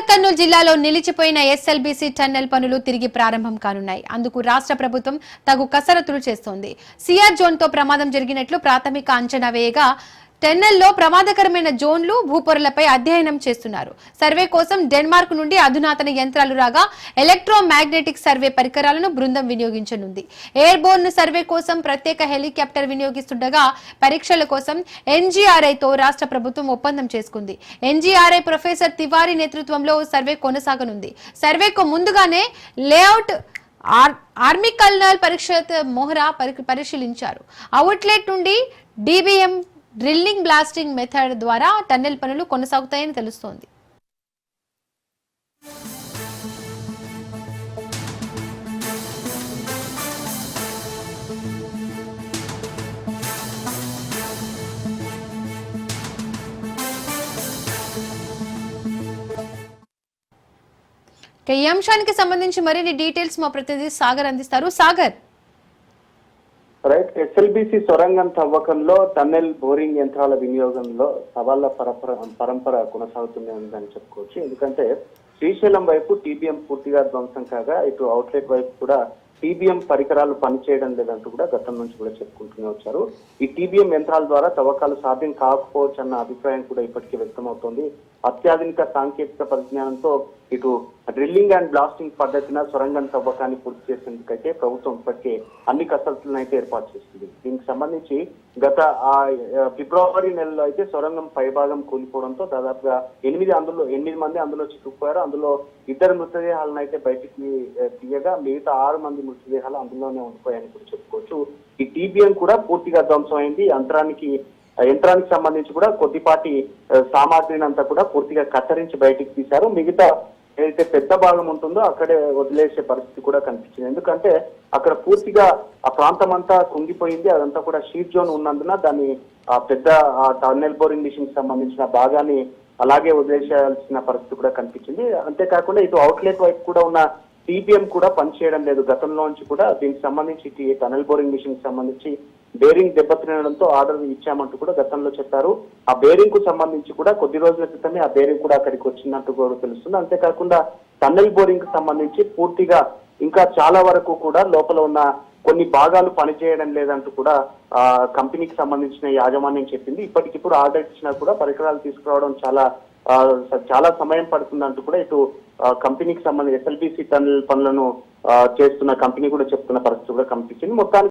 కర్నూలు జిల్లాలో నిలిచిపోయిన SLBC tunnel పనులు తిరిగి ప్రారంభం కానున్నాయి. అందుకు రాష్ట్ర ప్రభుత్వం తగు కసరత్తులు చేస్తోంది. సిఆర్ జోన్ తో ప్రమాదం జరిగినట్లు ప్రాథమిక అంచనా వేయగా టన్నెల్లో ప్రమాదకరమైన జోన్లు భూపొరలపై అధ్యయనం చేస్తున్నారు. సర్వే కోసం డెన్మార్క్ నుండి అధునాతన యంత్రాలు రాగా ఎలక్ట్రోమాగ్నెటిక్ సర్వే పరికరాలను బృందం వినియోగించనుంది. ఎయిర్ బోర్న్ సర్వే కోసం ప్రత్యేక హెలికాప్టర్ వినియోగిస్తుండగా పరీక్షల కోసం ఎన్జీఆర్ఐతో రాష్ట్ర ప్రభుత్వం ఒప్పందం చేసుకుంది. ఎన్జీఆర్ఐ ప్రొఫెసర్ తివారీ నేతృత్వంలో సర్వే కొనసాగనుంది. సర్వేకు ముందుగానే లేఅవుట్ ఆర్మీ కల్నల్ పరీక్షత్ మోహరా పరిశీలించారు. అవుట్లెట్ నుండి డీబీఎం డ్రిల్లింగ్ బ్లాస్టింగ్ మెథడ్ ద్వారా టన్నెల్ పనులు కొనసాగుతాయని తెలుస్తోంది. ఈ అంశానికి సంబంధించి మరిన్ని డీటెయిల్స్ మా ప్రతినిధి సాగర్ అందిస్తారు. సాగర్, రైట్, ఎస్ఎల్బీసీ సొరంగం తవ్వకంలో టన్నెల్ బోరింగ్ యంత్రాల వినియోగంలో సవాళ్ల పరంపర కొనసాగుతుందని చెప్పుకోవచ్చు. ఎందుకంటే శ్రీశైలం వైపు టీబీఎం పూర్తిగా ధ్వంసం కాగా ఇటు అవుట్లెట్ వైపు కూడా టీబీఎం పరికరాలు పనిచేయడం లేదంటూ కూడా గతం నుంచి కూడా చెప్పుకుంటూనే వచ్చారు. ఈ టీబీఎం యంత్రాల ద్వారా తవ్వకాలు సాధ్యం కాకపోవచ్చు అన్న అభిప్రాయం కూడా ఇప్పటికీ వ్యక్తమవుతోంది. అత్యాధునిక సాంకేతిక పరిజ్ఞానంతో ఇటు డ్రిల్లింగ్ అండ్ బ్లాస్టింగ్ పద్ధతిన సొరంగం తవ్వకాన్ని పూర్తి చేసేందుకైతే ప్రభుత్వం ఇప్పటికే అన్ని కసరత్తులను అయితే ఏర్పాటు చేస్తుంది. దీనికి సంబంధించి గత ఫిబ్రవరి నెలలో అయితే సొరంగం పైభాగం కూలిపోవడంతో దాదాపుగా 8 మంది అందులో చిక్కుకుపోయారు. అందులో 2 మృతదేహాలను అయితే బయటికి తీయగా మిగతా 6 మంది మృతదేహాలు అందులోనే ఉండిపోయాయని కూడా చెప్పుకోవచ్చు. ఈ టీబీఎం కూడా పూర్తిగా ధ్వంసం అయింది. యంత్రానికి సంబంధించి కూడా కొద్దిపాటి సామాగ్రిని అంతా కూడా పూర్తిగా కత్తిరించి బయటికి తీశారు. మిగతా ఏదైతే పెద్ద భాగం ఉంటుందో అక్కడే వదిలేసే పరిస్థితి కూడా కనిపించింది. ఎందుకంటే అక్కడ పూర్తిగా ఆ ప్రాంతం అంతా కుంగిపోయింది. అదంతా కూడా షీట్ జోన్ ఉన్నందున దాన్ని పెద్ద టన్నెల్ బోరింగ్ మిషన్ కి సంబంధించిన భాగాన్ని అలాగే వదిలేసేయాల్సిన పరిస్థితి కూడా కనిపించింది. అంతేకాకుండా ఇటు అవుట్లెట్ వైపు కూడా ఉన్న టీబీఎం కూడా పనిచేయడం లేదు. గతంలో నుంచి కూడా దీనికి సంబంధించి టన్నెల్ బోరింగ్ మిషన్ కి సంబంధించి బేరింగ్ దెబ్బతినడంతో ఆర్డర్ ఇచ్చామంటూ కూడా గతంలో చెప్పారు. ఆ బేరింగ్ కు సంబంధించి కూడా కొద్ది రోజుల క్రితమే ఆ బేరింగ్ కూడా అక్కడికి వచ్చినట్టు కూడా తెలుస్తుంది. అంతేకాకుండా టన్నెల్ బోరింగ్ కు సంబంధించి పూర్తిగా ఇంకా చాలా వరకు కూడా లోపల ఉన్న కొన్ని భాగాలు పనిచేయడం లేదంటూ కూడా కంపెనీకి సంబంధించిన యాజమాన్యం చెప్పింది. ఇప్పటికిప్పుడు ఆర్డర్ ఇచ్చినా కూడా పరికరాలు తీసుకురావడం చాలా సమయం పడుతుందంటూ కూడా ఇటు కంపెనీకి సంబంధించి ఎస్ఎల్బీసీ టన్నెల్ పనులను చేస్తున్న కంపెనీ కూడా చెప్తున్న పరిస్థితి కూడా కనిపించింది. మొత్తానికి